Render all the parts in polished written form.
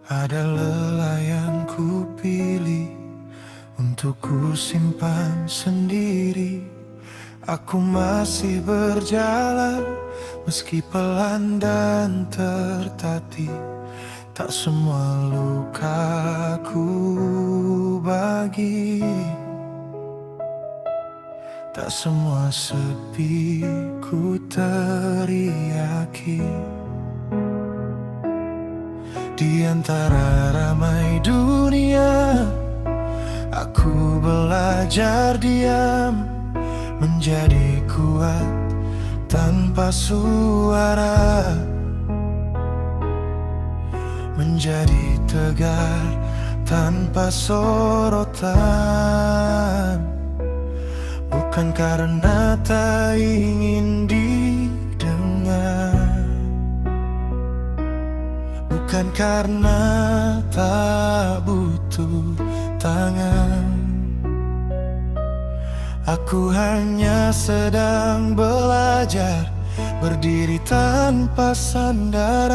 Ada lelah yang ku pilih untuk ku simpan sendiri. Aku masih berjalan meski pelan dan tertatih. Tak semua luka ku bagi, tak semua sepi ku teriaki. Di antara ramai dunia, aku belajar diam, menjadi kuat tanpa suara, menjadi tegar tanpa sorotan. Bukan karena tak ingin didengar, bukan karena tak butuh tangan. Aku hanya sedang belajar berdiri tanpa sandaran.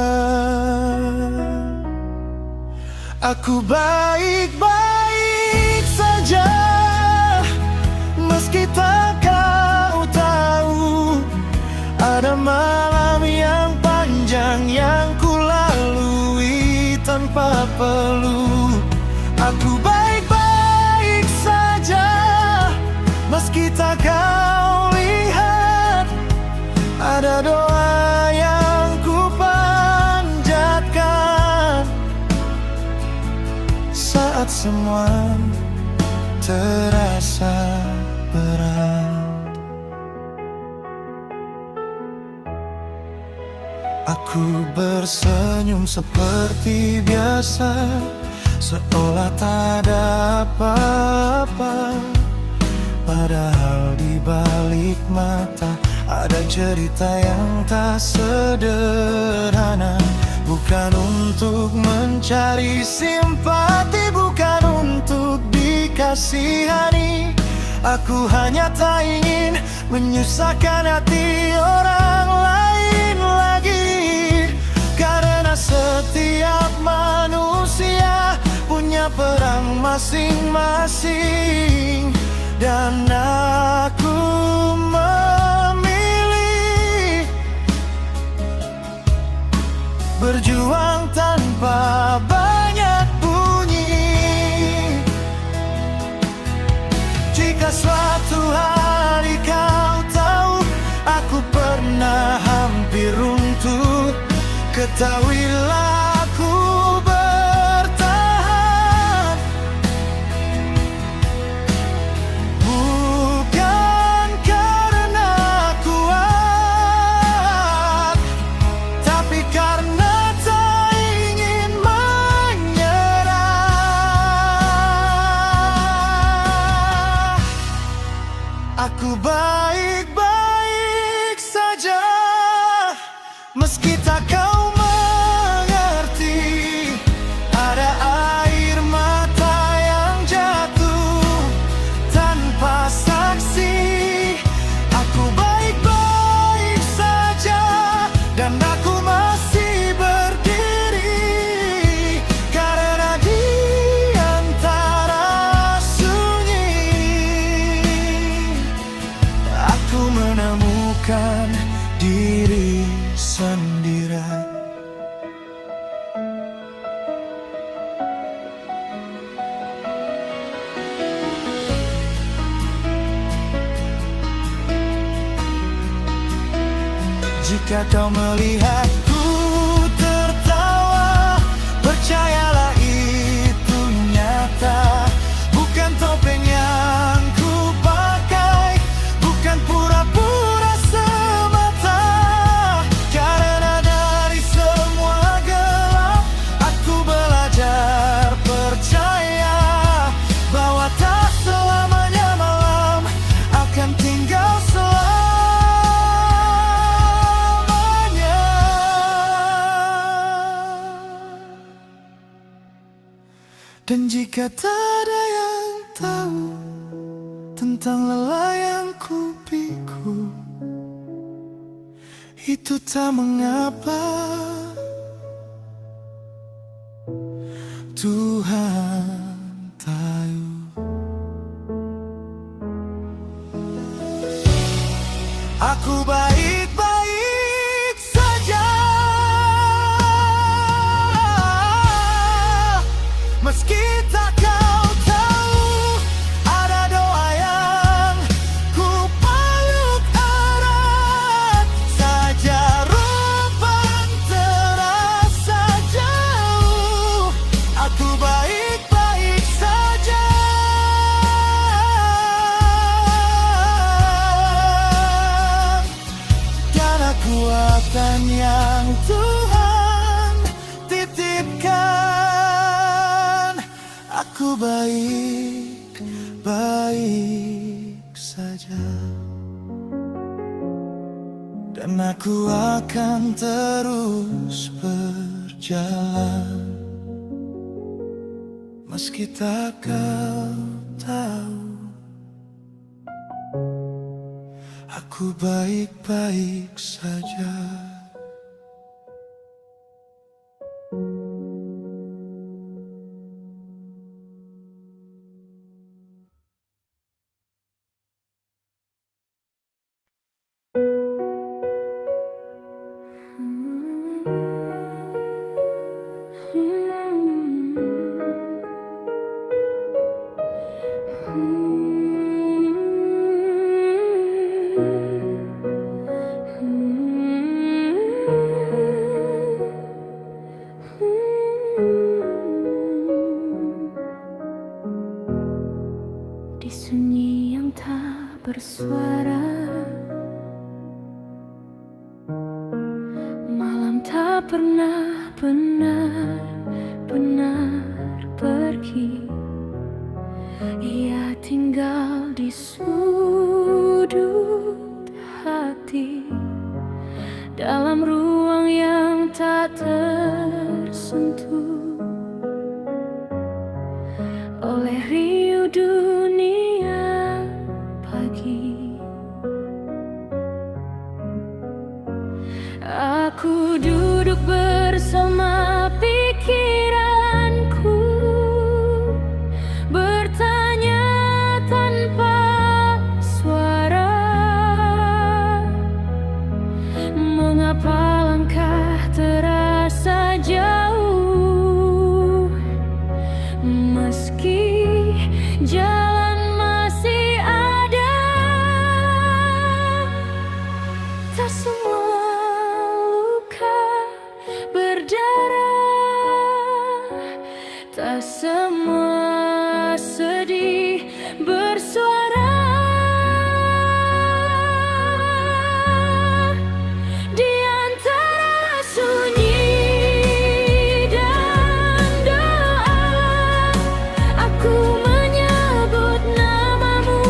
Aku baik-baik saja, meski tak kau tahu. Ada malam yang panjang yang ku lalui tanpa peluk. Aku baik-baik saja, meski tak kau lihat. Ada doa yang ku panjatkan saat semua terasa berat. Aku bersenyum seperti biasa, seolah tak ada apa-apa. Padahal di balik mata ada cerita yang tak sederhana. Bukan untuk mencari simpati, bukan untuk dikasihani. Aku hanya tak ingin menyusahkan hati orang lain lagi. Karena setiap manusia punya perang masing-masing, dan aku memilih berjuang tanpa banyak bunyi. Jika suatu hari kau tahu aku pernah hampir runtuh, ketahuilah aku bertahan. Bukan karena kuat, tapi karena tak ingin menyerah. Aku baik-baik saja, meski tak kau mengerti. Ada air mata yang jatuh tanpa saksi. Aku baik-baik saja, dan aku masih berdiri. Karena di antara sunyi, aku menemukan diri sendiri. Jika kau melihatku tertawa, percayalah itu nyata. Bukan topeng yang ku pakai, bukan pura-pura semata. Karena dari semua gelap, aku belajar percaya bahwa tak selamanya malam akan tinggal selamanya. Dan jika tak ada yang tahu tentang lelah yang ku pikul, itu tak mengapa. Tuhan tahu. Aku baik-baik saja, meski tak kau tahu. Ada doa yang ku peluk erat saja, rupan terasa jauh. Aku baik-baik saja, dan aku akan yang Tuhan titipkan. Aku baik-baik saja, dan aku akan terus berjalan, meski tak kau tahu. Aku baik-baik saja. Di sunyi yang tak bersuara, malam tak pernah benar-benar pergi. Ia tinggal di sudut hati, dalam ruang yang tak tersentuh oleh riuh dunia pagi. Aku duduk bersama pikiranku, bertanya tanpa suara, mengapa langkah terasa jauh, meski jalan masih ada. Tak semua luka berdarah, tak semua sedih bersuara. Di antara sunyi dan doa, aku menyebut namamu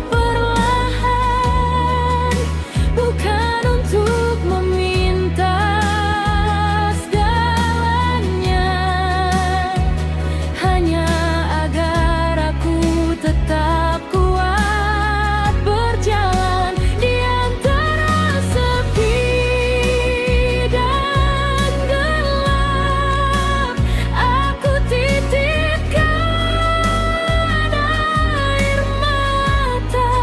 perlahan, bukan untuk meminta segalanya, hanya agar aku tetap kuat berjalan di antara sepi dan gelap. Aku titipkan air mata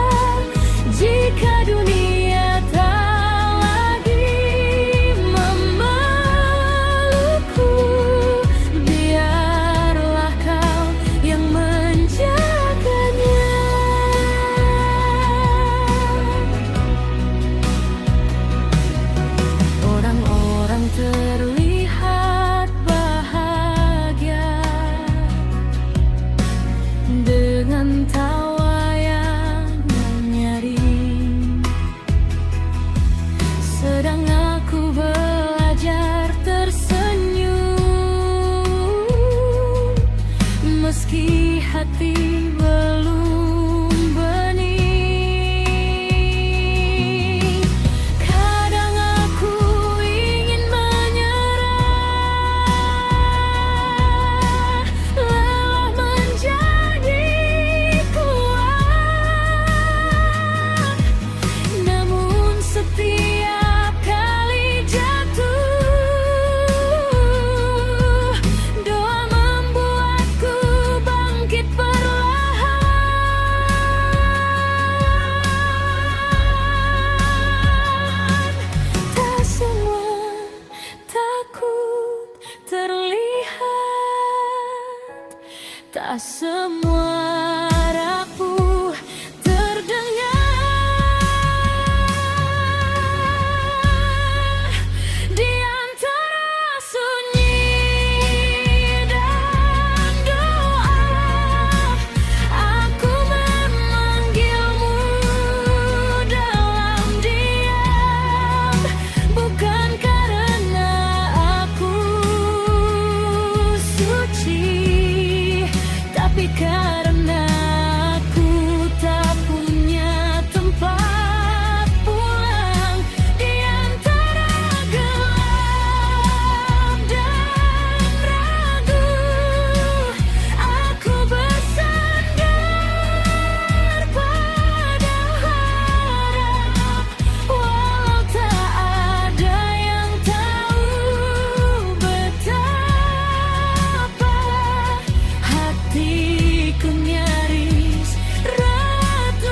jika dunia tak lagi memelukku. Biarlah kau yang menjaganya. Orang-orang terlihat bahagia dengan tawa yang nyaring, sedang aku belajar tersenyum, meski hati belum bening. Kadang aku ingin menyerah, lelah menjadi kuat, namun setiap kali jatuh, doa tak semua rapuh terdengar di antara sunyi dan doa. Aku memanggilmu dalam diam, bukan karena aku suci, tapi karena aku tak punya tempat pulang di antara gelap dan ragu. Aku bersandar pada harap, walau tak ada yang tahu betapa hatiku nyaris retak.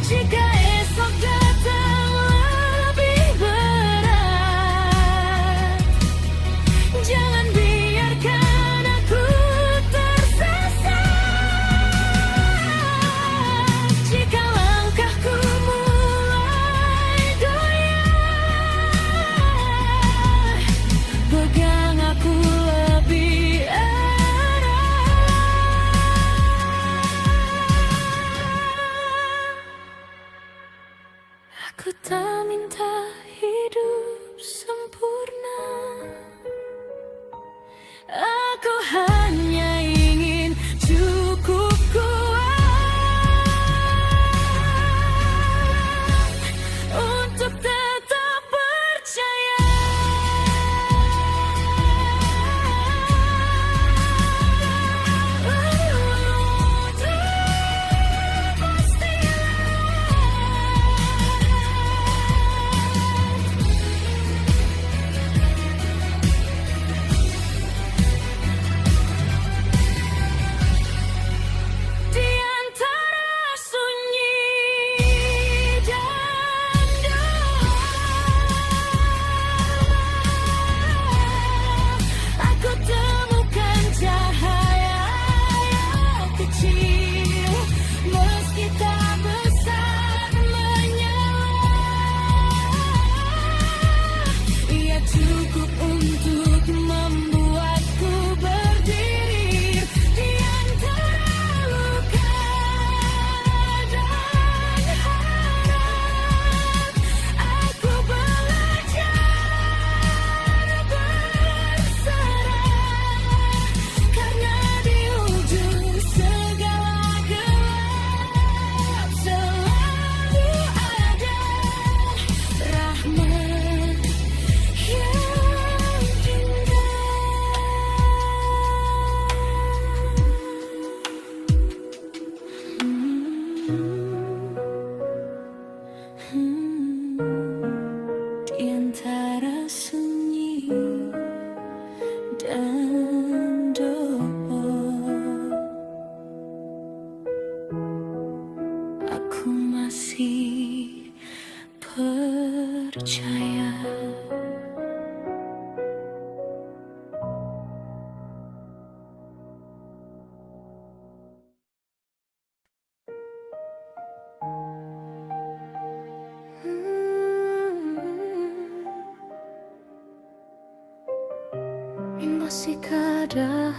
Jika esok datang lebih berat, jangan biarkan aku tersesat. Jika langkahku mulai goyah, pegang aku lebih erat. Aku tak minta hidup sempurna, aku hanya ingin cukup kuat untuk tetap percaya. Di antara sunyi dan doa, aku temukan cahaya yang kecil, meski tak besar menyala. Ia cukup untuk membuatku berdiri di antara luka dan harap. Aku belajar berserah, karena di ujung segala gelap selalu ada rahmat yang indah. Di antara sunyi dan doa, aku masih percaya. Masihkah ada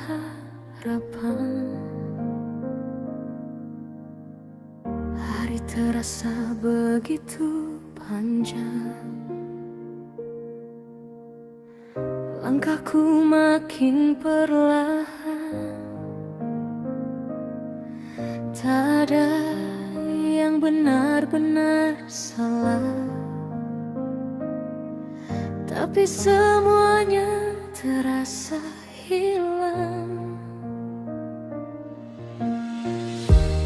harapan? Hari terasa begitu panjang, langkahku makin perlahan. Tak ada yang benar-benar salah, tapi semuanya terasa hilang.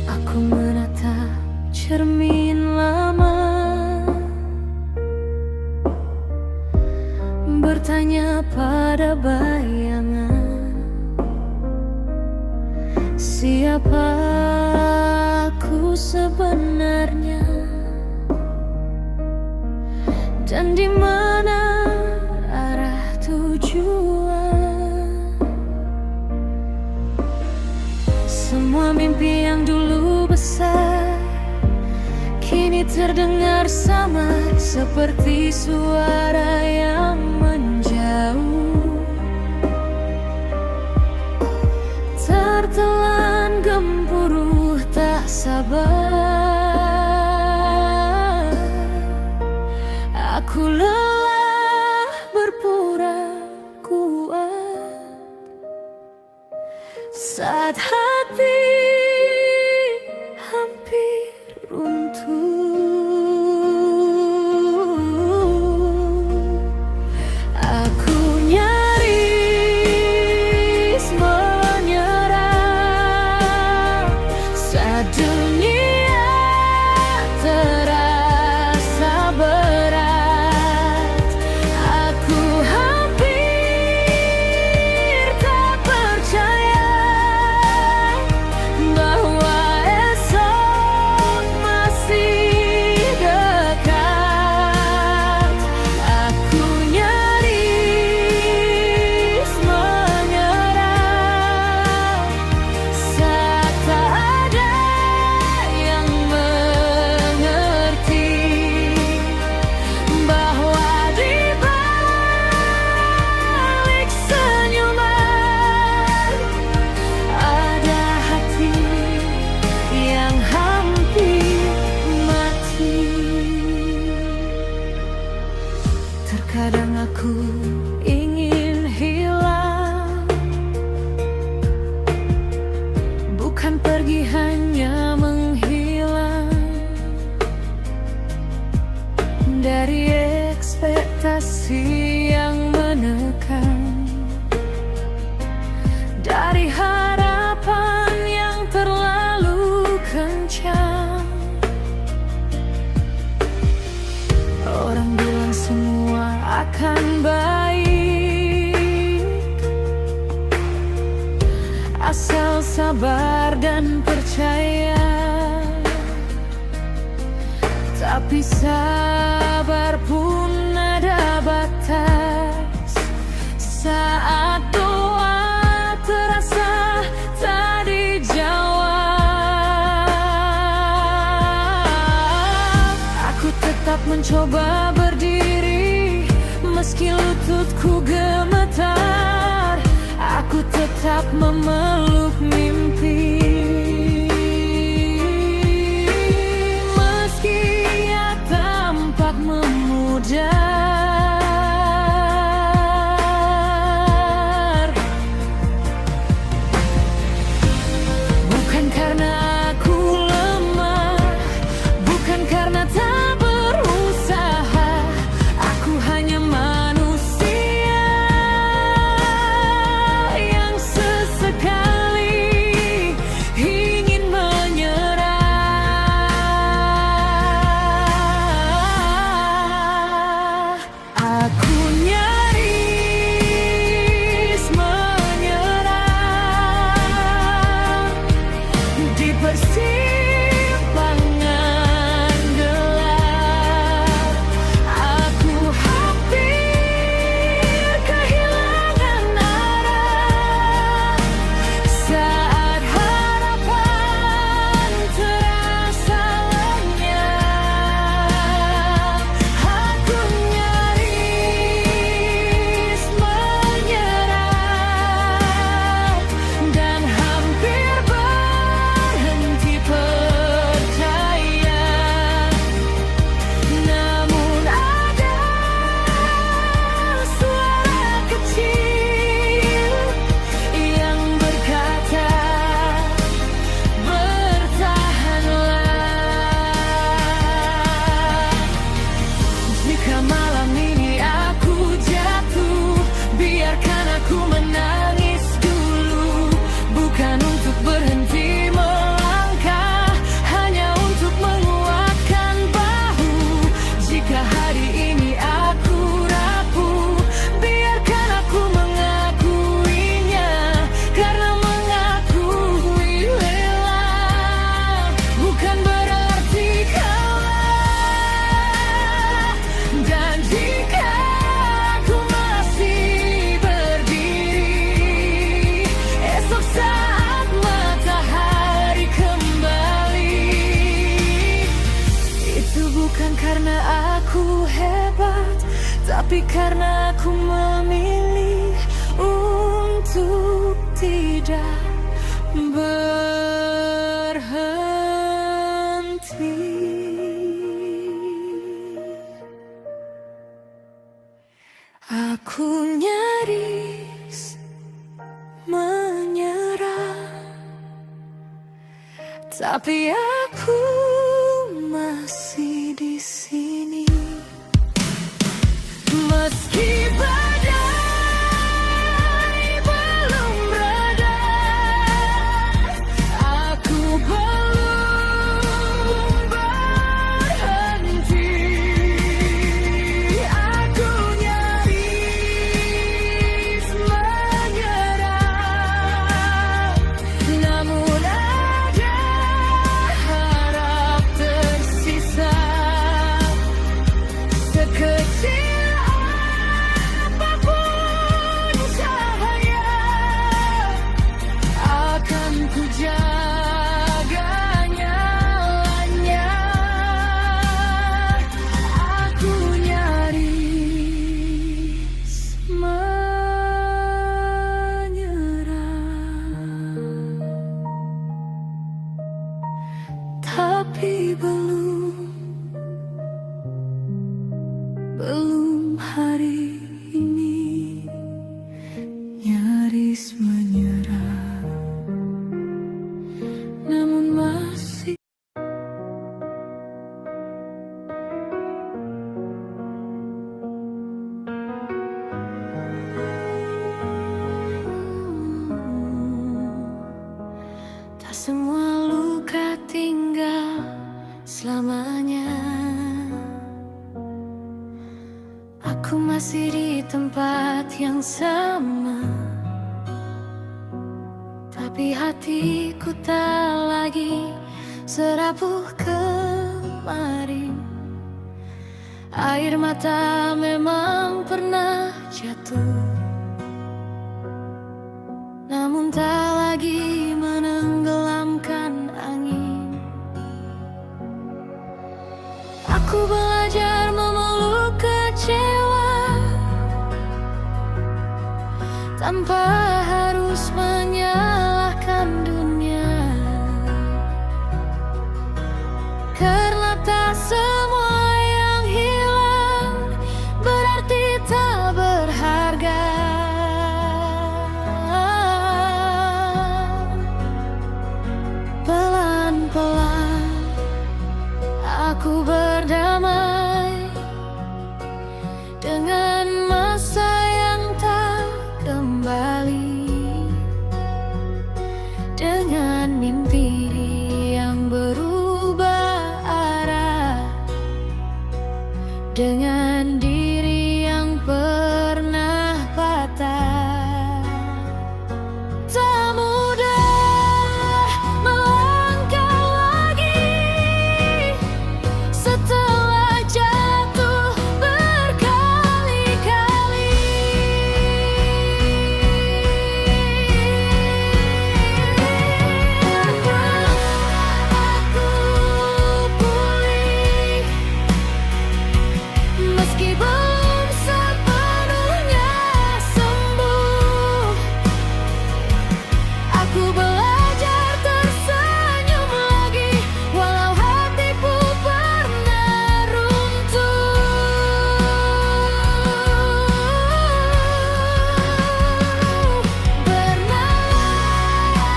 Aku menatap cermin lama, bertanya pada bayangan, siapa aku sebenarnya, dan di mana arah tujuan. bersama seperti suara yang menjauh, tertelan gemuruh tak sabar. Aku lelah berpura kuat saat hati hampir runtuh. Aku nyaris menyerah saat dunia terasa berat. Aku hampir tak percaya bahwa esok masih dekat. Aku nyaris menyerah saat tak ada yang mengerti bahwa di balik senyuman ada hati yang hampir mati. Terkadang aku ingin hilang, bukan pergi hanya menghilang dari ekspektasi yang menekan, dari harapan yang terlalu kencang. Orang bilang semua akan baik asal sabar dan percaya. Tapi sabar pun ada batas saat doa terasa tak dijawab. Aku tetap mencoba berdiri meski lututku gemetar. Aku tetap memeluk mimpi meski ia tampak memudar. Bukan karena aku lemah, bukan karena tak berusaha. Aku hanya manusia yang sesekali Tapi karena aku memilih untuk tidak berhenti, aku nyaris menyerah. Tapi aku masih di sini. Meski badai belum reda, aku belum berhenti. Aku nyaris menyerah, namun ada harap tersisa. Sekecil ku jaga nyalanya. Aku nyaris menyerah, tapi belum hari ini nyaris menyerah, namun masih. Tak semua luka tinggal selamanya. Aku masih di tempat yang sama, tapi hatiku tak lagi serapuh kemarin. Air mata memang pernah jatuh, namun tak lagi menenggelamkan angin. Aku belajar memeluk kecewa tanpa harus menyalahkan dunia, karena tak semua yang hilang berarti tak berharga. Pelan-pelan aku berdamai dengan masa yang tak kembali, dengan mimpi yang berubah arah, dengan diri yang pernah patah. Tak mudah melangkah lagi setelah jatuh berkali-kali. Aku pulih meski belum sepenuhnya sembuh. Aku belajar tersenyum lagi walau hatiku pernah runtuh. Bernama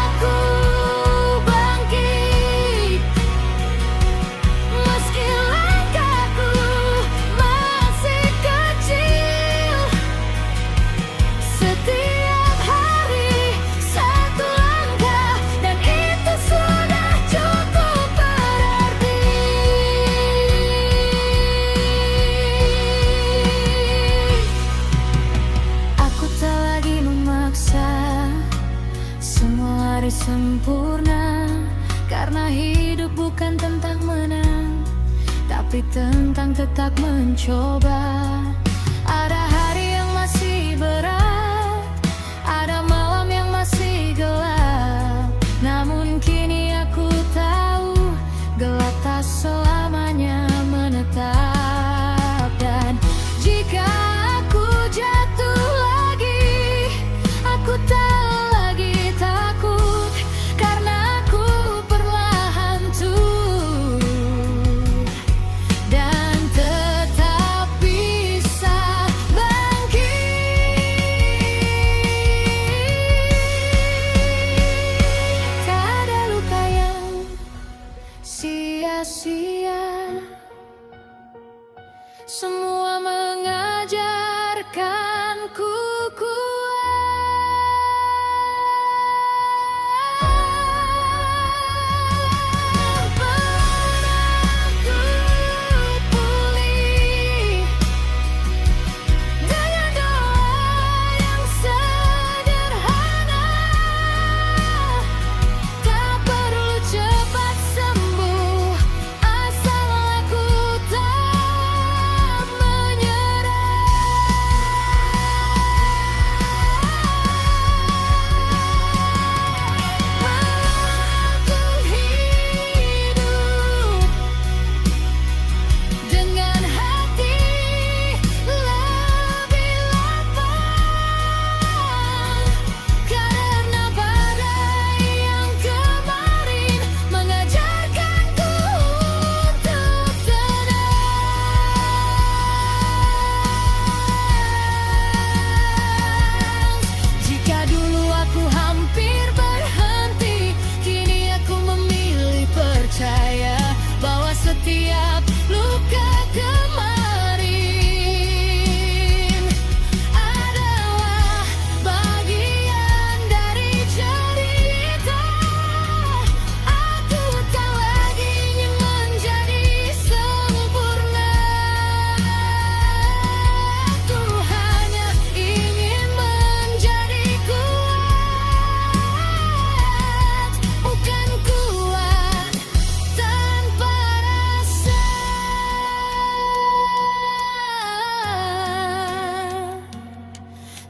aku bangkit meski langkahku masih kecil. Setiap hari satu langkah dan itu sudah cukup berarti. Aku tak lagi memaksa semua hari sempurna, karena hidup bukan tentang menang, tapi tentang tetap mencoba. Ada hari yang masih berat, ada malam yang masih gelap, namun kini aku tahu gelap tak selamanya menetap. Dan jika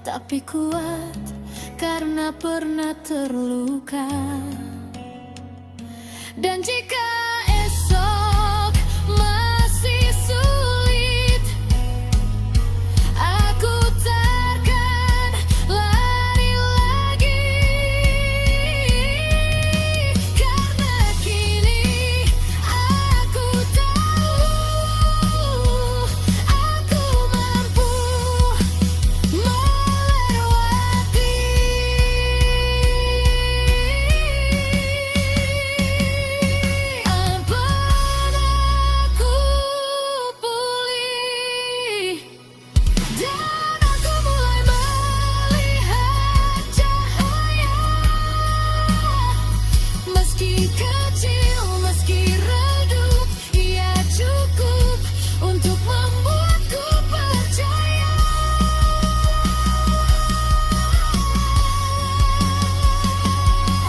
tapi kuat karena pernah terluka. Dan jika esok masih sulit, aku takkan lari lagi. Karena kini aku tahu aku mampu melewati. Ampun aku pulih, dan aku mulai melihat cahaya. Meski kecil, meski redup, ia cukup untuk membuatku percaya.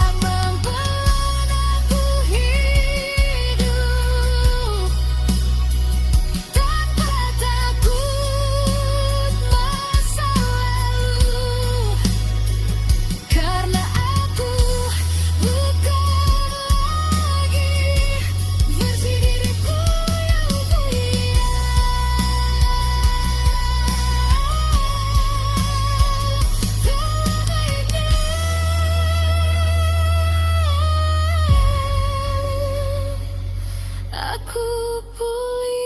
Ampun aku hidup tanpa takut masa lalu. Karena aku bukan lagi versi diriku yang mulia. Aku pulih.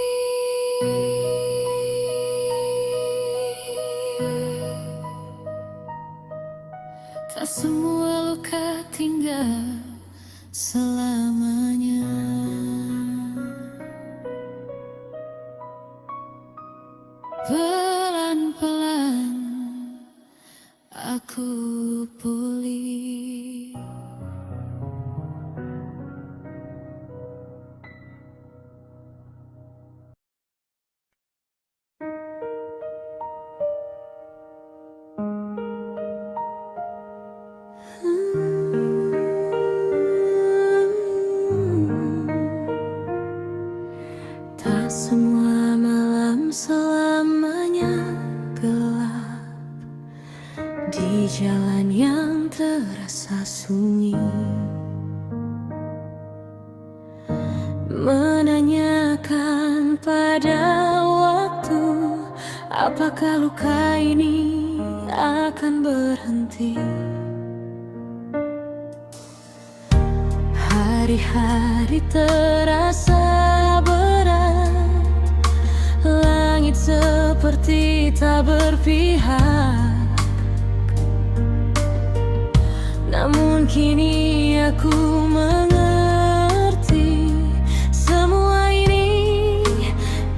Tak semua luka tinggal selamanya. Pelan-pelan aku pulih. Tak semua malam selamanya gelap di jalan yang terasa sunyi. Menanyakan pada waktu, apakah luka ini akan berhenti? Hari-hari terasa berat, langit seperti tak berpihak. Namun kini aku mengerti, semua ini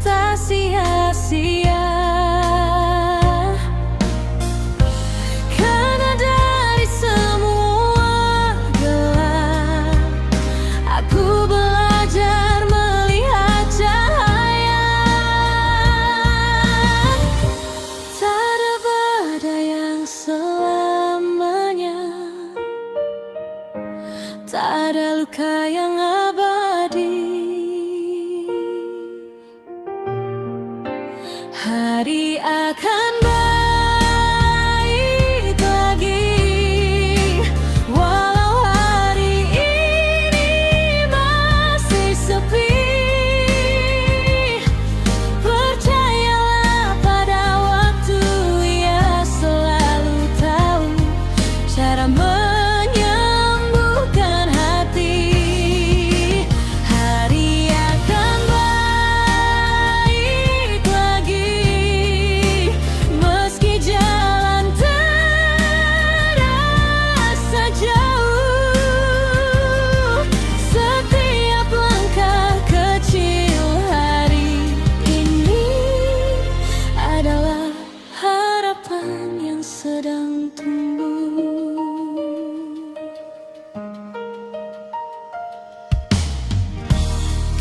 tak sia-sia. Karena dari semua gelap, aku belajar melihat cahaya. Tak ada badai yang selamanya, tak ada luka yang abadi. Hari akan baik lagi, walau hari ini masih sepi. Percayalah pada waktu, ia selalu tahu cara menyembuhkan hati. Hari akan baik lagi, meski jalan terasa jauh. Setiap langkah kecil hari ini adalah harapan yang sedang tumbuh.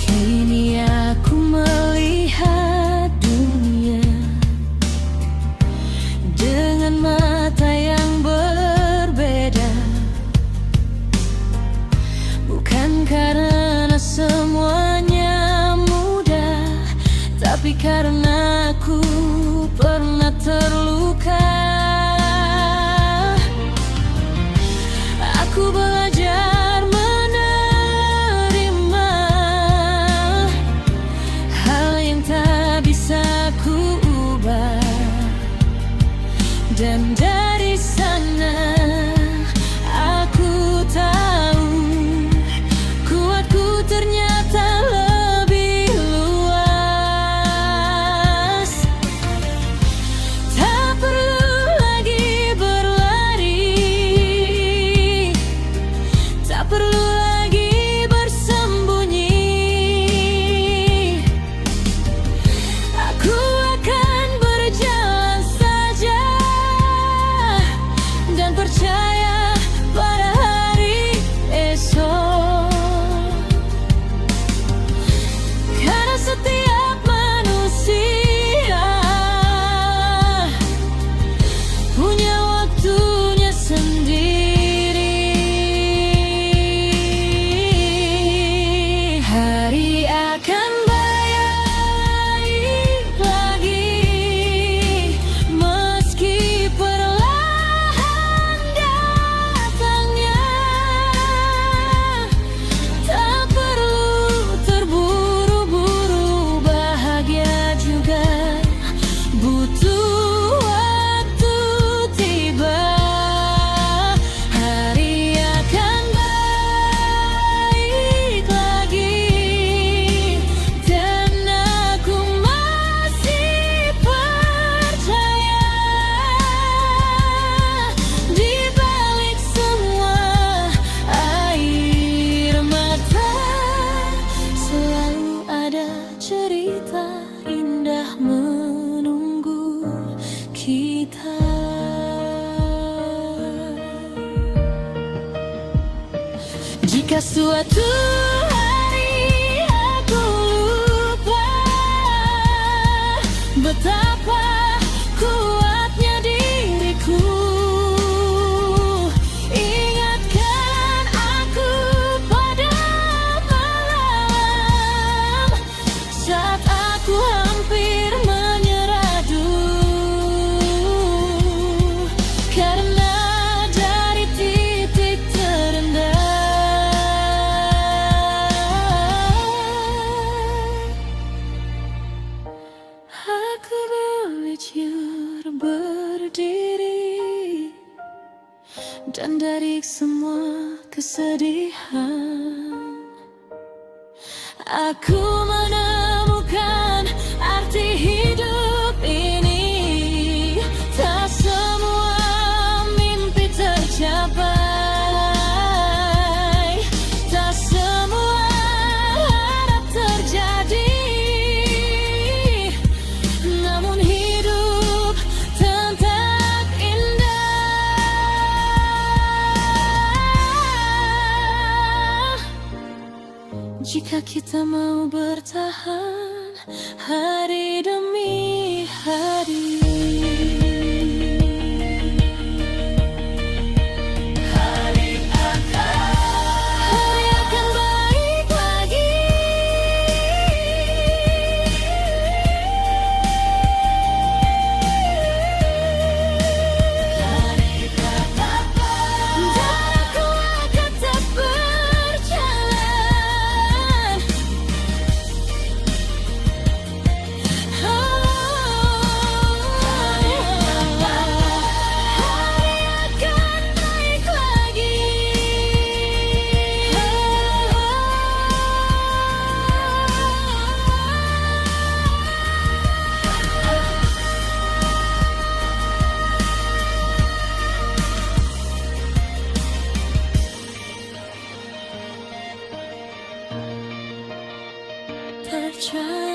Kini aku melihat dunia dengan mata yang berbeda. Bukan karena semuanya mudah, tapi karena aku pernah terluka. Dan dari sana aku tahu kuatku ternyata lebih luas. Tak perlu lagi berlari, tak perlu lagi bersembunyi. Aku akan berjalan saja dan percaya pada hari esok. Karena setiap manusia punya waktunya sendiri. Hari akan baik lagi, meski perlahan datangnya. Tak perlu terburu-buru, bahagia juga butuh waktu tiba. Hari akan baik lagi, dan aku masih percaya. Di balik semua air mata, selalu ada cerita indah menunggu kita. Jika suatu hari aku lupa betapa kuatnya diriku, ingatkan aku pada malam saat aku hampir menyerah dulu. Karena dari titik terendah aku belajar berdiri, dan dari semua kesedihan aku menemukan arti hidup ini. Tak semua mimpi tercapai, tak semua harap terjadi. Namun hidup tetap indah jika kita mau bertahan hari demi hari. Hari akan baik lagi. Dan aku akan tetap berjalan. Hari akan baik lagi. Percaya